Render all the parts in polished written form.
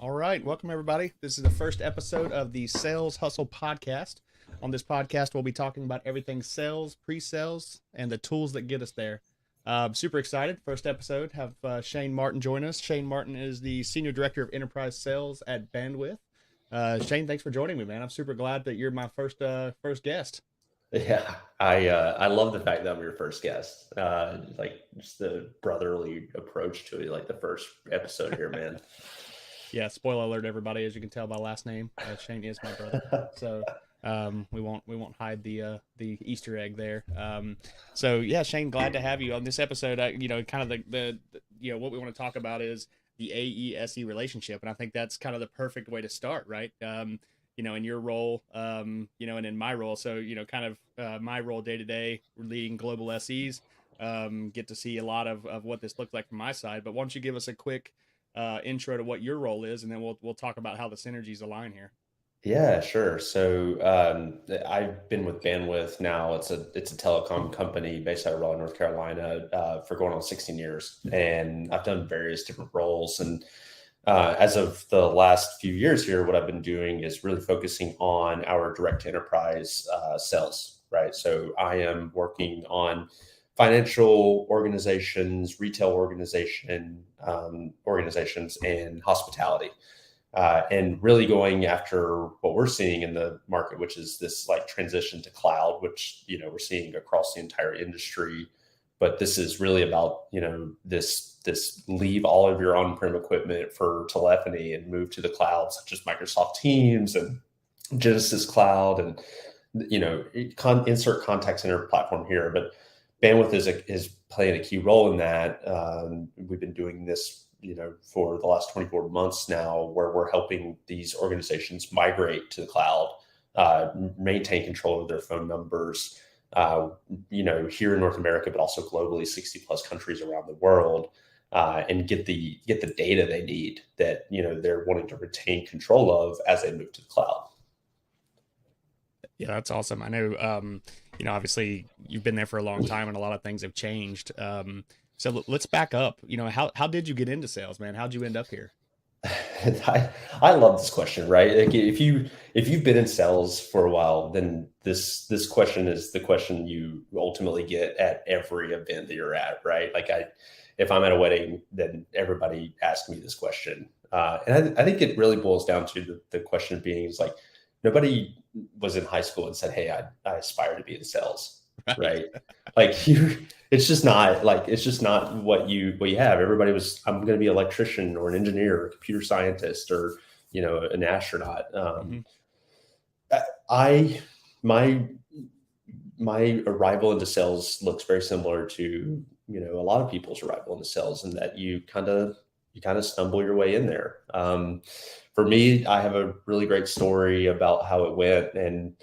All right, welcome everybody. This is the first episode of the Sales Hustle podcast. On this podcast, we'll be talking about everything sales, pre-sales, and the tools that get us there. Super excited. First episode, have Shane Martin join us. Shane Martin is the Senior Director of Enterprise Sales at Bandwidth. Shane, thanks for joining me, man. I'm super glad that you're my first guest. Yeah, I love the fact that I'm your first guest. Like just the brotherly approach to it, like the first episode here, man. Yeah, spoiler alert, everybody. As you can tell by last name, Shane is my brother. So we won't hide the Easter egg there. So yeah, Shane, glad to have you on this episode. Kind of the what we want to talk about is the AESE relationship, and I think that's kind of the perfect way to start, right? In your role, and in my role. So kind of my role day to day, leading global SEs. Get to see a lot of what this looks like from my side. But why don't you give us a quick intro to what your role is, and then we'll talk about how the synergies align here. Yeah, sure. So I've been with Bandwidth now. It's a telecom company based out of Raleigh, North Carolina, for going on 16 years, and I've done various different roles. And as of the last few years here, what I've been doing is really focusing on our direct enterprise sales, right? So I am working on financial organizations, retail organizations, and hospitality, and really going after what we're seeing in the market, which is this like transition to cloud, which we're seeing across the entire industry. But this is really about this leave all of your on-prem equipment for telephony and move to the cloud, such as Microsoft Teams and Genesis Cloud, and insert contact center platform here. But Bandwidth is playing a key role in that. We've been doing this for the last 24 months now, where we're helping these organizations migrate to the cloud, maintain control of their phone numbers, here in North America, but also globally, 60 plus countries around the world, and get the data they need that, they're wanting to retain control of as they move to the cloud. Yeah, that's awesome. I know, obviously you've been there for a long time and a lot of things have changed. So let's back up. How did you get into sales, man? How'd you end up here? I love this question, right? Like if you've been in sales for a while, then this question is the question you ultimately get at every event that you're at, right? Like if I'm at a wedding, then everybody asks me this question, and I think it really boils down to the question being is like nobody was in high school and said, "Hey, I aspire to be in sales," right? Like it's just not what you have. Everybody was, I'm going to be an electrician or an engineer or a computer scientist or an astronaut. Mm-hmm. I my my arrival into sales looks very similar to a lot of people's arrival into sales, in that you kind of stumble your way in there. For me, I have a really great story about how it went. And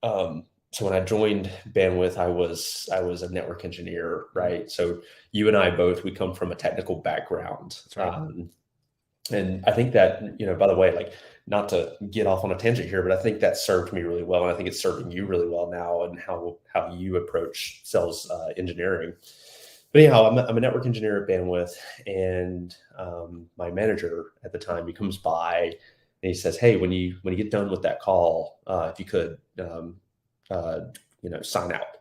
so when I joined Bandwidth, I was a network engineer, right? So you and I both, we come from a technical background. That's right. And I think that, by the way, like, not to get off on a tangent here, but I think that served me really well. And I think it's serving you really well now, and how you approach sales engineering. But anyhow, I'm a network engineer at Bandwidth, and my manager at the time, he comes by and he says, "Hey, when you get done with that call, if you could, sign out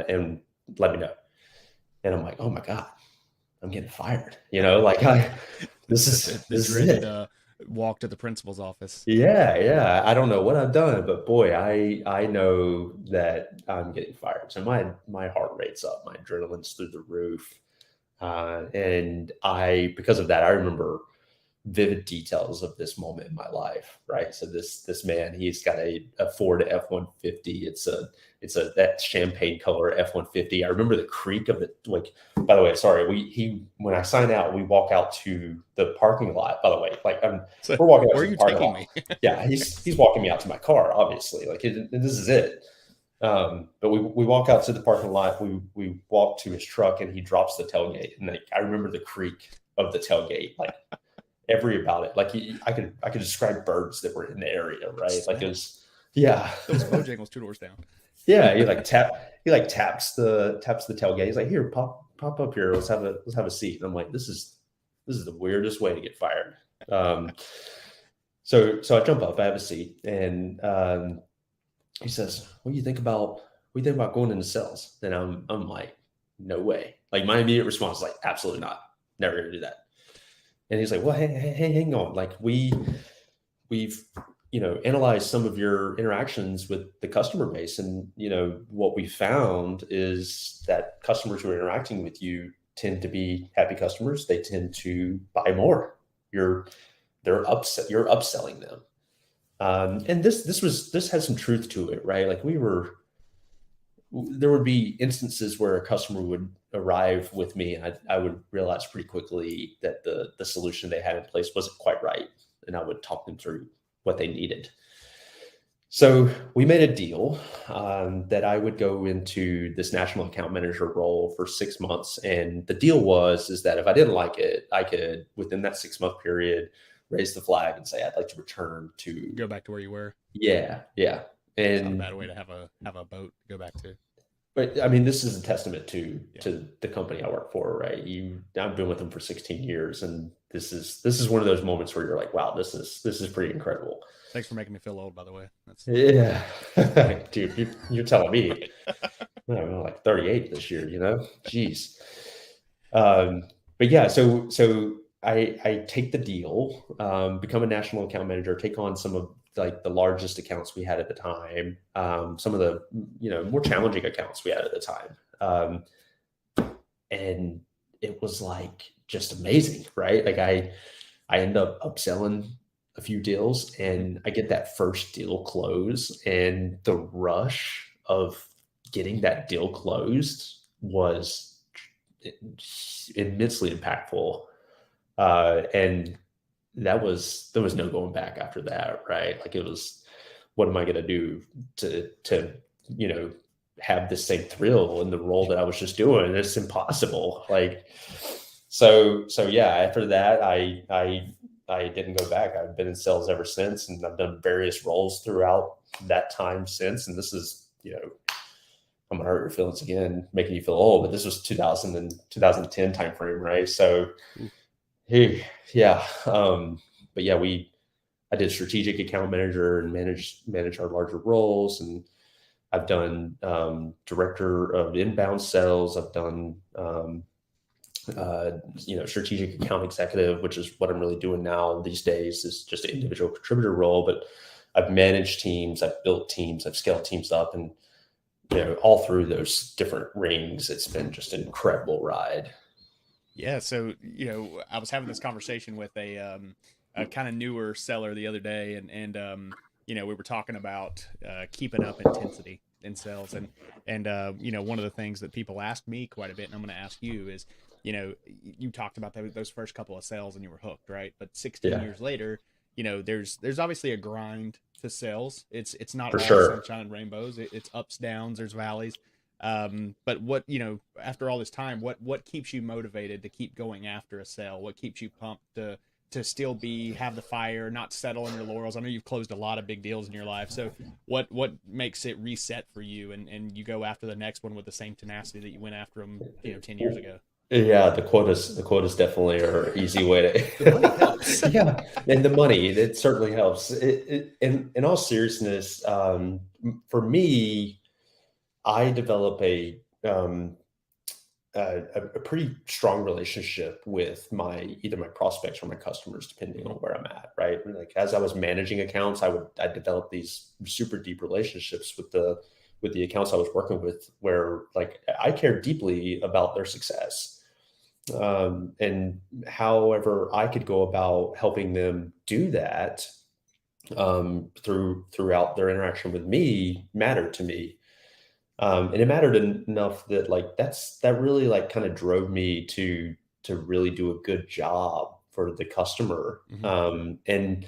and let me know." And I'm like, "Oh my God, I'm getting fired." This is rigid it. walk to the principal's office. Yeah. I don't know what I've done, but boy, I know that I'm getting fired. So my heart rate's up, my adrenaline's through the roof, and because of that, I remember vivid details of this moment in my life. Right. So this man, he's got a Ford F-150. It's that champagne color F-150. I remember the creak of it. Like, by the way, sorry, when I sign out, we walk out to the parking lot. By the way, So we're walking out where are to the you parking taking lot. me? Yeah, he's walking me out to my car. Obviously, this is it. But we walk out to the parking lot. We walk to his truck, and he drops the tailgate. And I remember the creak of the tailgate, like every about it. Like I could describe birds that were in the area, right? Like it was, yeah. Those Bojangles 2 doors down. Yeah, he taps the tailgate. He's like, "Here, pop up here. Let's have a seat." And I'm like, this is the weirdest way to get fired. So I jump up, I have a seat, and he says, what do you think about going into sales? And I'm like, no way. Like my immediate response is like, absolutely not. Never gonna do that. And he's like, well, hey, hang on. Like we've analyzed some of your interactions with the customer base, and what we found is that customers who are interacting with you tend to be happy customers. They tend to buy more. You're upselling them. And this has some truth to it, right? Like there would be instances where a customer would arrive with me, and I would realize pretty quickly that the solution they had in place wasn't quite right, and I would talk them through what they needed. So we made a deal that I would go into this national account manager role for 6 months, and the deal is that if I didn't like it, I could, within that 6 month period, raise the flag and say I'd like to return to Go back to where you were. Yeah. It's not a And bad way to have a boat to go back to. but I mean, this is a testament to Yeah. the company I work for, right? I've been with them for 16 years, and this is one of those moments where you're like, wow, this is pretty incredible. Thanks for making me feel old, by the way. That's Yeah, dude, you're telling me, I'm like 38 this year, Jeez. But yeah, so I take the deal, become a national account manager, take on some of like the largest accounts we had at the time, some of the more challenging accounts we had at the time, and it was like just amazing, right? Like I end up upselling a few deals, and I get that first deal close, and the rush of getting that deal closed was immensely impactful. And there was no going back after that, right? Like it was, what am I going to do to have the same thrill in the role that I was just doing? It's impossible. Like, so yeah, after that, I didn't go back. I've been in sales ever since, and I've done various roles throughout that time since. And this is, I'm gonna hurt your feelings again, making you feel old, but this was 2000 and 2010 timeframe, right? So, hey, yeah, but yeah, I did strategic account manager and manage our larger roles, and I've done director of inbound sales. I've done strategic account executive, which is what I'm really doing now these days, is just an individual contributor role. But I've managed teams, I've built teams, I've scaled teams up, and all through those different rings, it's been just an incredible ride. Yeah, so I was having this conversation with a kind of newer seller the other day, and we were talking about keeping up intensity in sales, and one of the things that people ask me quite a bit, and I'm going to ask you is, you talked about those first couple of sales and you were hooked, right? But 16 years later, there's obviously a grind to sales. It's not For all sure. sunshine and rainbows. It's ups, downs, there's valleys. But what, after all this time, what keeps you motivated to keep going after a sale? What keeps you pumped to still have the fire, not settle on your laurels? I know you've closed a lot of big deals in your life. So what makes it reset for you, and you go after the next one with the same tenacity that you went after them, 10 years ago? Yeah, the quotas definitely are an easy way The money to helps. yeah, and the money, it certainly helps. In all seriousness, for me, I develop a pretty strong relationship with either my prospects or my customers, depending on where I'm at, right? Like as I was managing accounts, I developed these super deep relationships with the accounts I was working with, where like I cared deeply about their success. And however I could go about helping them do that throughout their interaction with me mattered to me. And it mattered enough that like that really like kind of drove me to really do a good job for the customer. Mm-hmm. And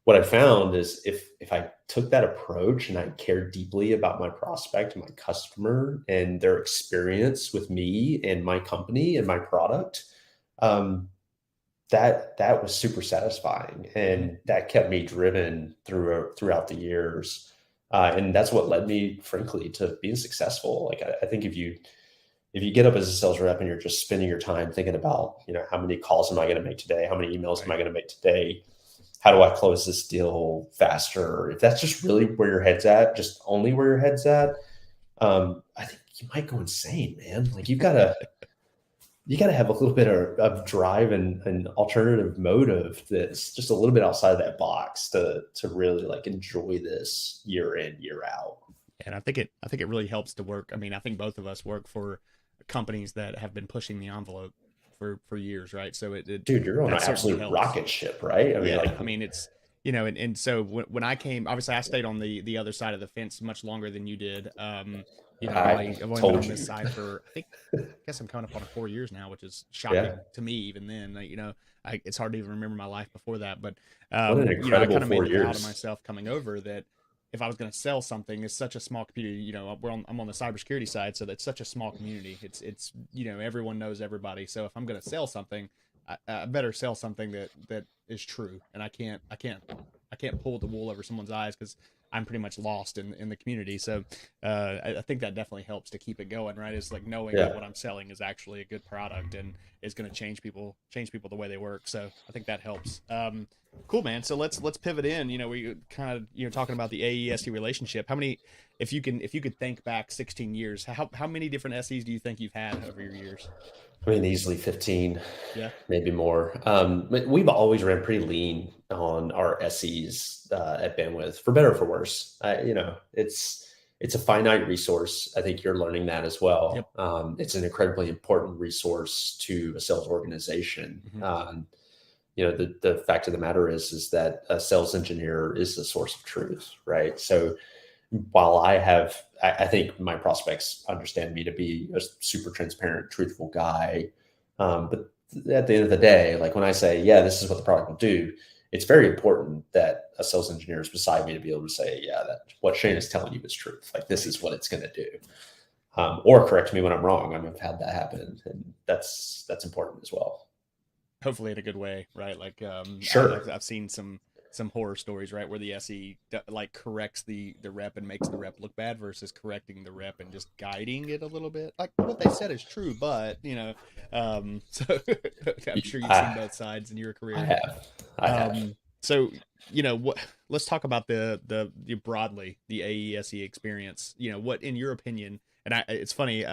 what I found is if I took that approach and I cared deeply about my prospect and my customer and their experience with me and my company and my product, that was super satisfying, and that kept me driven throughout the years. And that's what led me, frankly, to being successful. Like I think if if you get up as a sales rep and you're just spending your time thinking about, how many calls am I going to make today? How many emails am I going to make today? How do I close this deal faster? If that's just really where your head's at, just only where your head's at, I think you might go insane, man. Like you gotta have a little bit of drive and an alternative motive that's just a little bit outside of that box to really like enjoy this year in, year out. And I think it really helps to work. I mean, I think both of us work for companies that have been pushing the envelope for years, right? So Dude, you're on an that certainly absolute helps. rocket ship, right? I mean, Yeah, like, I mean it's and so when I came, obviously I stayed on the other side of the fence much longer than you did. I I've only been told on this you. side for I guess I'm coming up on 4 years now, which is Yeah. shocking to me even then. Like, it's hard to even remember my life before that. But What an I incredible kind of made four the vow to years. myself coming over that if I was going to sell something, it's such a small community. I'm on the cybersecurity side, so that's such a small community. It's everyone knows everybody. So if I'm going to sell something, I better sell something that is true, and I can't pull the wool over someone's eyes because I'm pretty much lost in the community. So I think that definitely helps to keep it going, right? It's like knowing that Yeah. what I'm selling is actually a good product and is going to change people the way they work. So I think that helps. Cool, man. So let's pivot in. We kind of talking about the AESE relationship. How many, if you could think back 16 years, how many different SEs do you think you've had over your years? I mean, easily 15, Yeah. maybe more. But we've always ran pretty lean on our SEs at Bandwidth, for better or for worse. It's a finite resource. I think you're learning that as Yep. well. It's an incredibly important resource to a sales organization. Hmm. The fact of the matter is that a sales engineer is the source of truth, right? So while I think my prospects understand me to be a super transparent, truthful guy. But at the end of the day, like when I say, yeah, this is what the product will do, it's very important that a sales engineer is beside me to be able to say, yeah, that what Shane is telling you is truth. Like this is what it's going to do. Or correct me when I'm wrong. I mean, I've had that happen, and that's important as well. Hopefully in a good way, right? Like Sure. I've seen some horror stories, right, where the SE like corrects the rep and makes the rep look bad versus correcting the rep and just guiding it a little bit. Like what they said is true, but so I'm sure you've seen I both sides in your I career. have. I have. So what? Let's talk about the broadly the AESE experience. What in your opinion? And it's funny.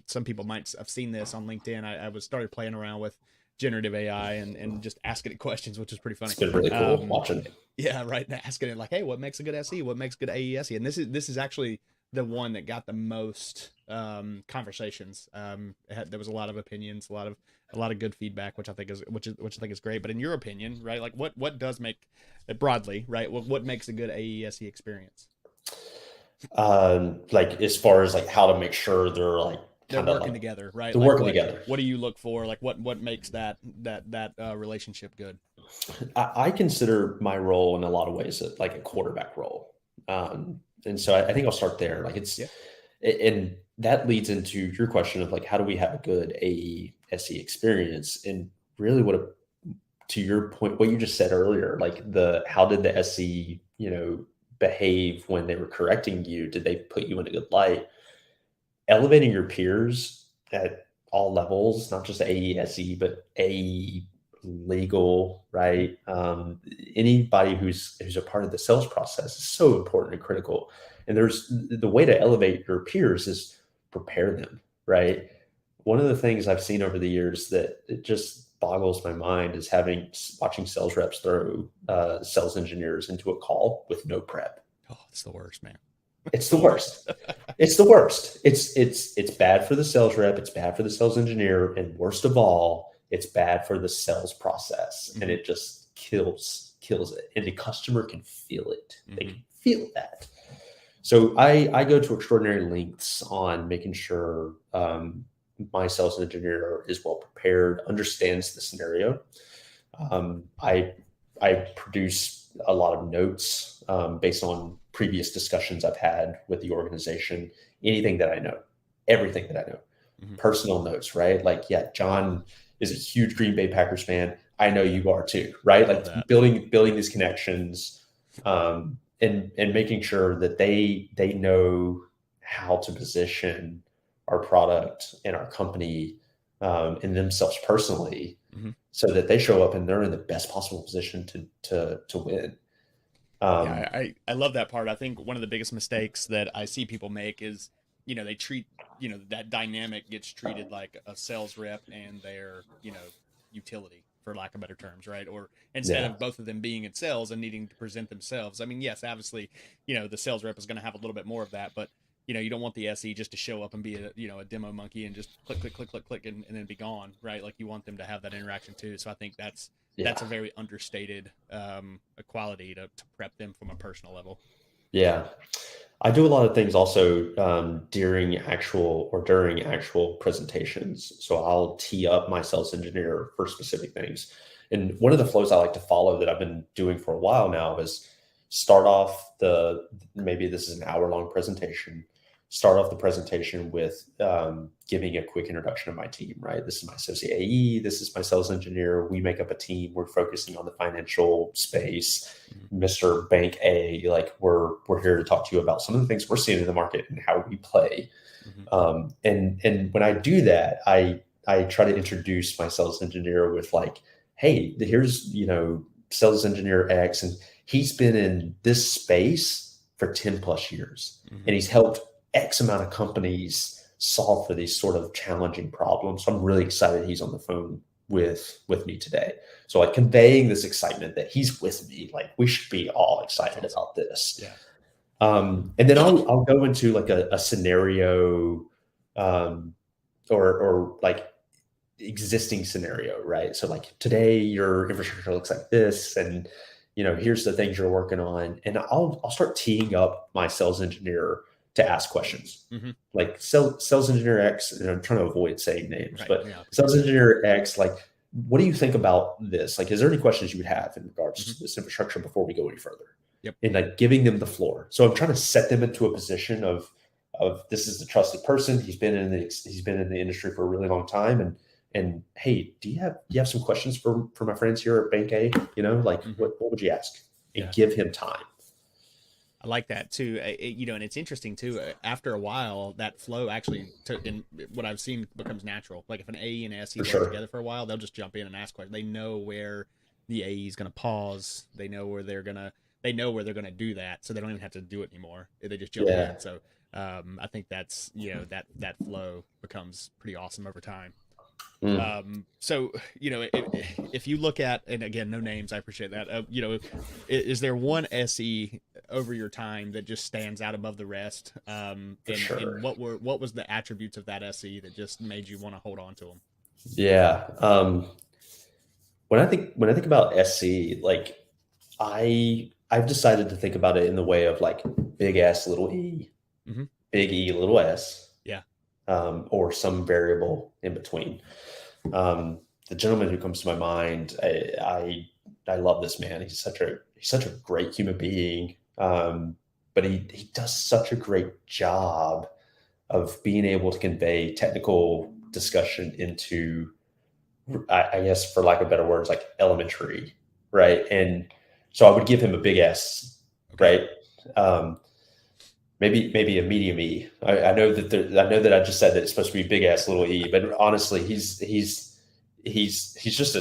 Some people might have seen this on LinkedIn. I was started playing around with generative AI and just asking it questions, which is pretty funny. It's been really cool Um, watching. yeah, right. Asking it like, hey, what makes a good SE? What makes good AESE? And this is actually the one that got the most conversations. There was a lot of opinions, a lot of good feedback, which I think is great. But in your opinion, right, like what does make broadly, right? What makes a good AESE experience? Like as far as like how to make sure they're like They're kind of working like together, right? they're Like working what together. what do you look for? Like what makes that relationship good? I consider my role in a lot of ways like a quarterback role. And so I think I'll start there. Like Yeah. and that leads into your question of like, how do we have a good AE SE experience? And really to your point, what you just said earlier, like how did the SE, behave when they were correcting you? Did they put you in a good light? Elevating your peers at all levels, not just AESE, but AE legal, right? Anybody who's a part of the sales process is so important and critical. And there's the way to elevate your peers is prepare them, right? One of the things I've seen over the years that it just boggles my mind is watching sales reps throw sales engineers into a call with no prep. Oh, it's the worst, man. It's It's the the worst. worst. It's the worst. It's bad for the sales rep. It's bad for the sales engineer, and worst of all, it's bad for the sales process. And Hmm. it just kills it. And the customer can feel it. They Hmm. can feel that. So I go to extraordinary lengths on making sure my sales engineer is well prepared, understands the scenario. I produce a lot of notes based on previous discussions I've had with the organization, anything that I know, everything that I know, Hmm. personal notes, right? Like, yeah, John is a huge Green Bay Packers fan. I know you are too, right? Love Like that. building these connections and making sure that they know how to position our product and our company, and themselves personally, Hmm. so that they show up and they're in the best possible position to win. Yeah, Um, I love that part. I think one of the biggest mistakes that I see people make is, they treat, that dynamic gets treated like a sales rep and their, utility, for lack of better terms, right? Or instead yeah, of both of them being in sales and needing to present themselves. I mean, yes, obviously, the sales rep is going to have a little bit more of that, but you don't want the SE just to show up and be a demo monkey and just click, click, click, click, click, and then be gone, right? Like you want them to have that interaction too. So I think that's yeah, a very understated quality to prep them from a personal level. yeah. I do a lot of things also during actual presentations. So I'll tee up my sales engineer for specific things. And one of the flows I like to follow that I've been doing for a while now is start off maybe this is an hour long presentation. Start off the presentation with giving a quick introduction of my team, right? This is my associate AE. This is my sales engineer. We make up a team. We're focusing on the financial space. Mhm. Mr. Bank A, like we're here to talk to you about some of the things we're seeing in the market and how we play. Mhm. And when I do that, I try to introduce my sales engineer with like, hey, here's sales engineer X, and he's been in this space for 10 plus years, and Mhm. he's helped X amount of companies solve for these sort of challenging problems. So I'm really excited he's on the phone with me today. So like conveying this excitement that he's with me, like we should be all That's excited awesome. about this. Yeah. And then I'll go into like a scenario, um, or like existing scenario, right? So like today your infrastructure looks like this, and here's the things you're working on, and I'll start teeing up my sales engineer to ask questions. Mhm. Like sales engineer X, and I'm trying to avoid saying names, Right. but Yeah, I appreciate sales that. engineer X, like, what do you think about this? Like, is there any questions you would have in regards Mhm. to this infrastructure before we go any further? Yep. And like giving them the floor. So I'm trying to set them into a position of this is the trusted person. He's been in the industry for a really long time, and hey, do you have some questions for my friends here at Bank A? Like Mhm. what would you ask? And Yeah. give him time. I like that too. And it's interesting too. After a while, that flow actually, in what I've seen, becomes natural. Like if an AE and SE For work sure. together for a while, they'll just jump in and ask questions. They know where the AE is going to pause. They know where they're gonna do that, so they don't even have to do it anymore. They just jump Yeah. in. So I think that's that flow becomes pretty awesome over time. Mm, So if you look at, and again, no names, I appreciate that. Is there one SE over your time that just stands out above the rest? for And sure. what was the attributes of that SE that just made you want to hold on to them? Yeah. When I think about SC, like I've decided to think about it in the way of like big S little e, Hmm. big E little s, Yeah. or some variable in between. The gentleman who comes to my mind, I love this man. He's such a great human being, but he does such a great job of being able to convey technical discussion into, I guess, for lack of better words, like elementary, right? And so I would give him a big S, Okay. right? Um, maybe a medium E. I know that I just said that it's supposed to be big ass little E, but honestly, he's just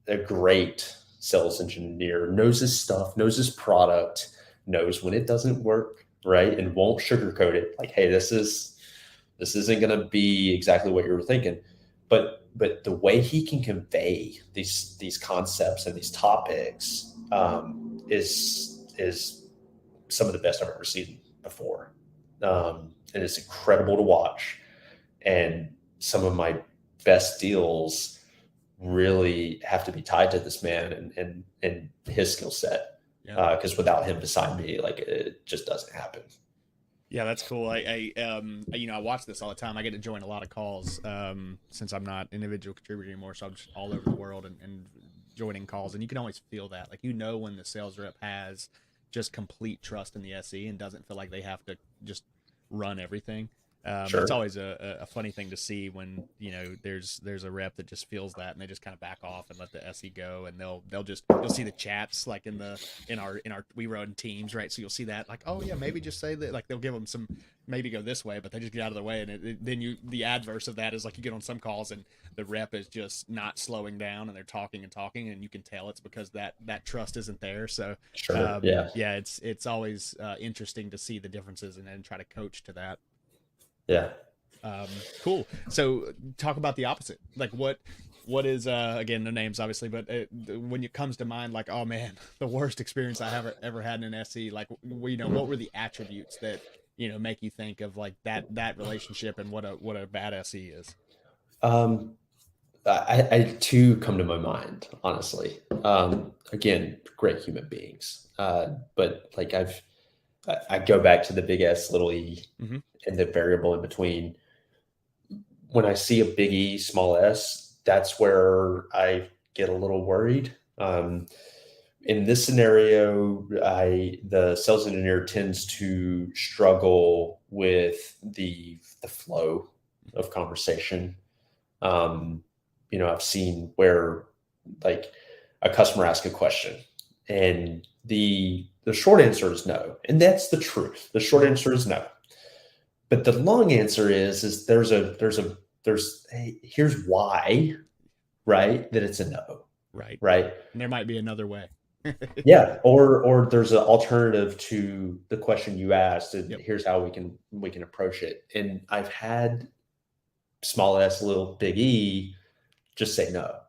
a great sales engineer. Knows his stuff, knows his product, knows when it doesn't work, right, and won't sugarcoat it. Like, hey, this isn't going to be exactly what you were thinking, but the way he can convey these concepts and these topics, is some of the best I've ever seen before. And it's incredible to watch. And some of my best deals really have to be tied to this man and his skill set. Yeah. Because without him beside me, like it just doesn't happen. Yeah, that's cool. I watch this all the time. I get to join a lot of calls since I'm not individual contributor anymore, so I'm just all over the world and joining calls, and you can always feel that. Like when the sales rep has just complete trust in the SE and doesn't feel like they have to just run everything. It's Sure. always a funny thing to see when, there's a rep that just feels that and they just kind of back off and let the SE go, and they'll just, you'll see the chats like in our we run teams, right? So you'll see that like, oh yeah, maybe just say that, like they'll give them some, maybe go this way, but they just get out of the way, and then the adverse of that is like you get on some calls and the rep is just not slowing down and they're talking and talking, and you can tell it's because that trust isn't there. So Sure. Yeah. yeah, it's always interesting to see the differences and then try to coach to that. Yeah. Cool. So talk about the opposite. Like what is again, no names obviously, but when it comes to mind, like, oh man, the worst experience I ever had in an SE, like, what were the attributes that make you think of like that relationship and what a bad SE is? Um, I two come to my mind, honestly. Again, great human beings. But like I go back to the big S, little e, Hmm. and the variable in between. When I see a big E, small s, that's where I get a little worried. In this scenario, the sales engineer tends to struggle with the flow of conversation. Um, I've seen where like a customer asks a question and the short answer is no, and that's the truth. The short Hmm. answer is no. But the long answer is there's hey, here's why, right? That it's a no, Right. right? And there might be another way. Yeah, or there's an alternative to the question you asked, and Yep. here's how we can approach it. And I've had small s, little big E, just say no.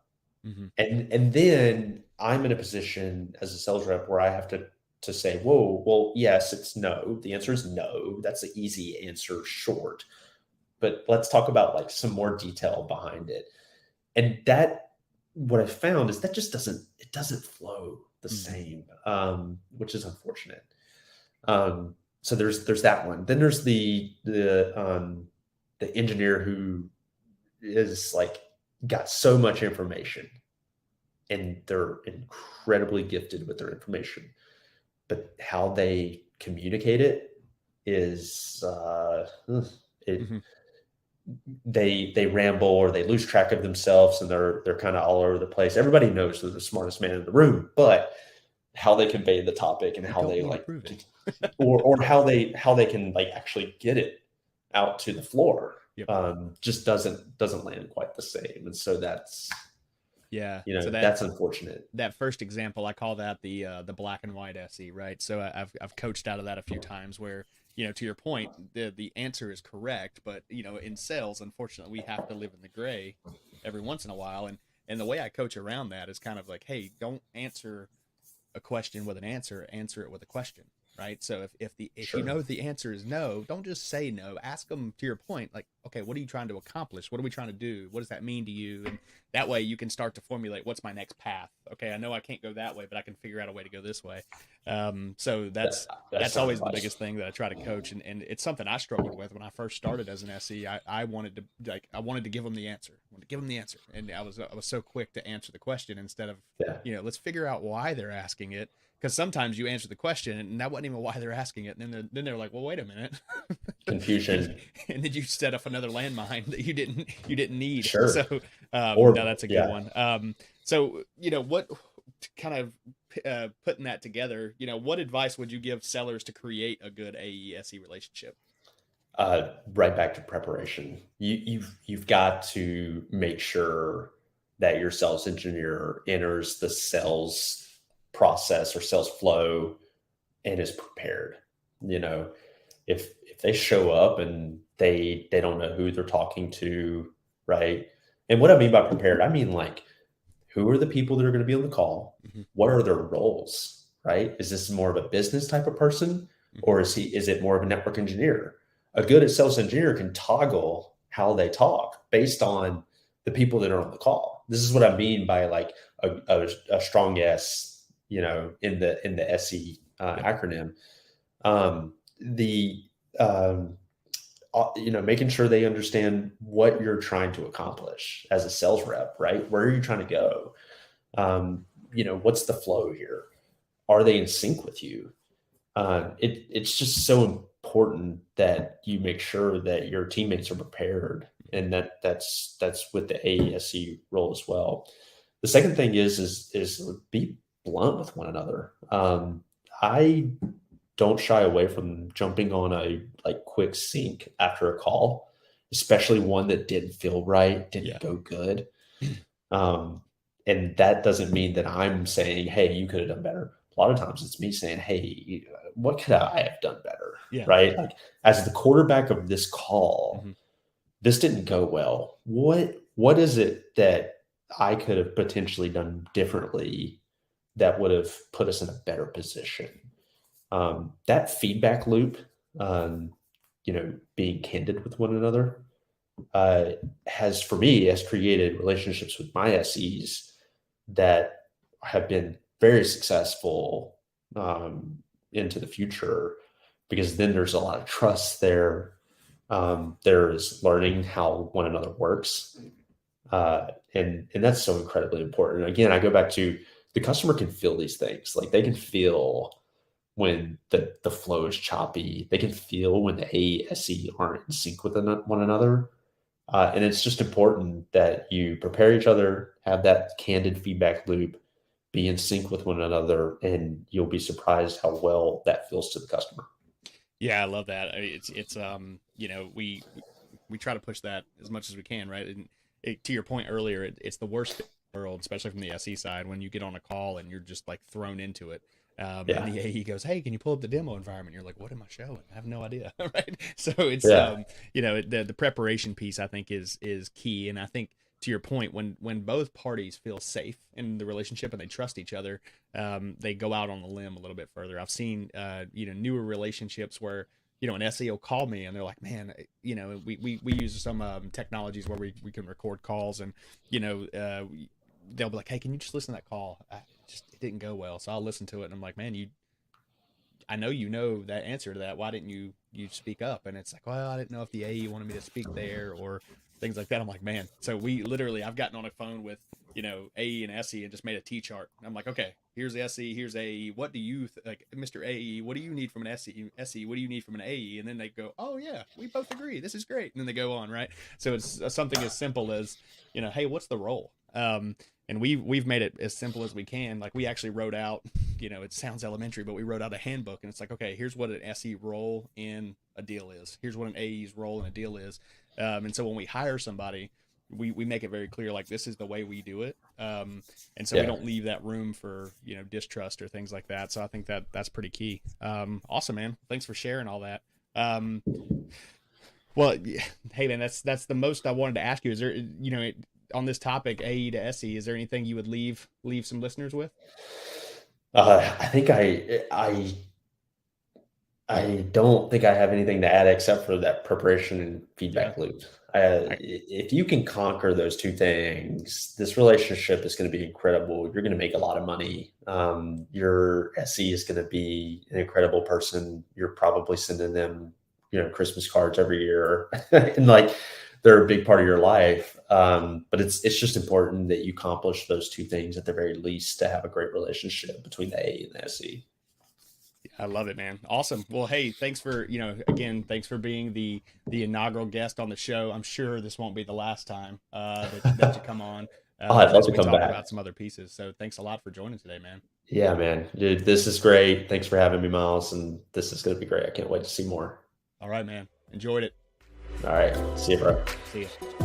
Hmm. And then I'm in a position as a sales rep where I have to say, whoa, well, yes, it's no. The answer is no. That's the easy answer, short. But let's talk about like some more detail behind it. And that what I found is that just doesn't flow the Hmm. same, which is unfortunate. So there's that one. Then there's the engineer who is like got so much information and they're incredibly gifted with their information, but how they communicate it is it Hmm. they ramble or they lose track of themselves and they're kind of all over the place. Everybody knows they're the smartest man in the room, but how they convey the topic and They how don't they need to like prove it. or how they can like actually get it out to the floor Yep. just doesn't land quite the same. And so Yeah. So that's unfortunate. that first example, I call that the black and white SE, right? So I've coached out of that a few times where, to your point, the answer is correct, but in sales, unfortunately, we have to live in the gray every once in a while, and the way I coach around that is kind of like, hey, don't answer a question with an answer it with a question, right? So if you Sure. know the answer is no, don't just say no. Ask them, to your point, like, okay, what are you trying to accomplish? What are we trying to do? What does that mean to you? And that way you can start to formulate, what's my next path. Okay, I know I can't go that way, but I can figure out a way to go this way. So That, that's that's sound always the advice. biggest thing that I try to coach, and it's something I struggled with when I first started as an SE. I wanted to give them the answer. I wanted to give them the answer, and I was so quick to answer the question instead of, Yeah. let's figure out why they're asking it, because sometimes you answer the question and that wasn't even why they're asking it, and then they're like, well, wait a minute. and, Confusion. and then you set up another landmine that you didn't need. So Sure. no, Or that's a good yeah. one. So what kind of putting that together, what advice would you give sellers to create a good AESE relationship? Right back to preparation. You've got to make sure that your sales engineer enters the sales process or sales flow and is prepared. You know, if they show up and they don't know who they're talking to, right? And what I mean by prepared, I mean like who are the people that are going to be on the call? Hmm. What are their roles, right? Is this more of a business type of person Hmm. or is it more of a network engineer? A good sales engineer can toggle how they talk based on the people that are on the call. This is what I mean by like a strong yes, in the SE Yep. acronym. The making sure they understand what you're trying to accomplish as a sales rep, right? Where are you trying to go? What's the flow here? Are they in sync with you? It's just so important that you make sure that your teammates are prepared, and that's with the AESE role as well. The second thing is be blunt with one another. I don't shy away from jumping on a like quick sync after a call, especially one that didn't feel right, Yeah. didn't go good. Um, and that doesn't mean that I'm saying, "Hey, you could have done better." A lot of times, it's me saying, "Hey, what could I have done better?" Yeah. Right? Like as the quarterback of this call, Hmm. this didn't go well. What is it that I could have potentially done differently that would have put us in a better position? That feedback loop, um, being candid with one another, uh, for me, has created relationships with my SEs that have been very successful into the future, because then there's a lot of trust there. There's learning how one another works, and that's so incredibly important. Again, I go back to the customer can feel these things. Like they can feel when the flow is choppy. They can feel when the ASE aren't in sync with one another. And it's just important that you prepare each other, have that candid feedback loop, be in sync with one another, and you'll be surprised how well that feels to the customer. Yeah, I love that. I mean, it's we try to push that as much as we can, right? And to your point earlier, it's the worst thing in the world, especially from the SE side, when you get on a call and you're just like thrown into it. And Yeah. the AE goes, "Hey, can you pull up the demo environment?" You're like, "What am I showing? I have no idea." Right? So it's Yeah. the preparation piece I think is key, and I think to your point, when both parties feel safe in the relationship and they trust each other, they go out on the limb a little bit further. I've seen newer relationships where an SE will call me and they're like, man, we use some technologies where we can record calls, and they'll be like, hey, can you just listen to that call? It didn't go well, so I'll listen to it. And I'm like, man, I know you know that answer to that. Why didn't you speak up? And it's like, well, I didn't know if the AE wanted me to speak there or things like that. I'm like, man. So I've gotten on a phone with AE and SE and just made a T chart. I'm like, okay, here's SE, here's AE. What do you like, Mr. AE? What do you need from an SE? SE, what do you need from an AE? And then they go, oh yeah, we both agree. This is great. And then they go on, right? So it's something as simple as hey, what's the role? And we've made it as simple as we can. Like we actually wrote out, it sounds elementary, but we wrote out a handbook, and it's like, okay, here's what an SE role in a deal is. Here's what an AE's role in a deal is. And so when we hire somebody, we make it very clear, like this is the way we do it. And so we Yeah. don't leave that room for distrust or things like that. So I think that's pretty key. Awesome, man. Thanks for sharing all that. Um, well, yeah, hey man, that's the most I wanted to ask you. Is there on this topic, AE to SE, is there anything you would leave some listeners with? I think I don't think I have anything to add except for that preparation and Yeah. feedback loop. I, If you can conquer those two things, this relationship is going to be incredible. You're going to make a lot of money. Your SE is going to be an incredible person. You're probably sending them, Christmas cards every year, and like they're a big part of your life. But it's just important that you accomplish those two things at the very least to have a great relationship between the A and the SE. I love it, man. Awesome. Well, hey, thanks for, again, thanks for being the inaugural guest on the show. I'm sure this won't be the last time that you come on Oh, I'd love as to we come talk back. about some other pieces. So thanks a lot for joining today, man. Yeah, man. Dude, this is great. Thanks for having me, Miles. And this is going to be great. I can't wait to see more. All right, man. Enjoyed it. All right. See you, bro. See you.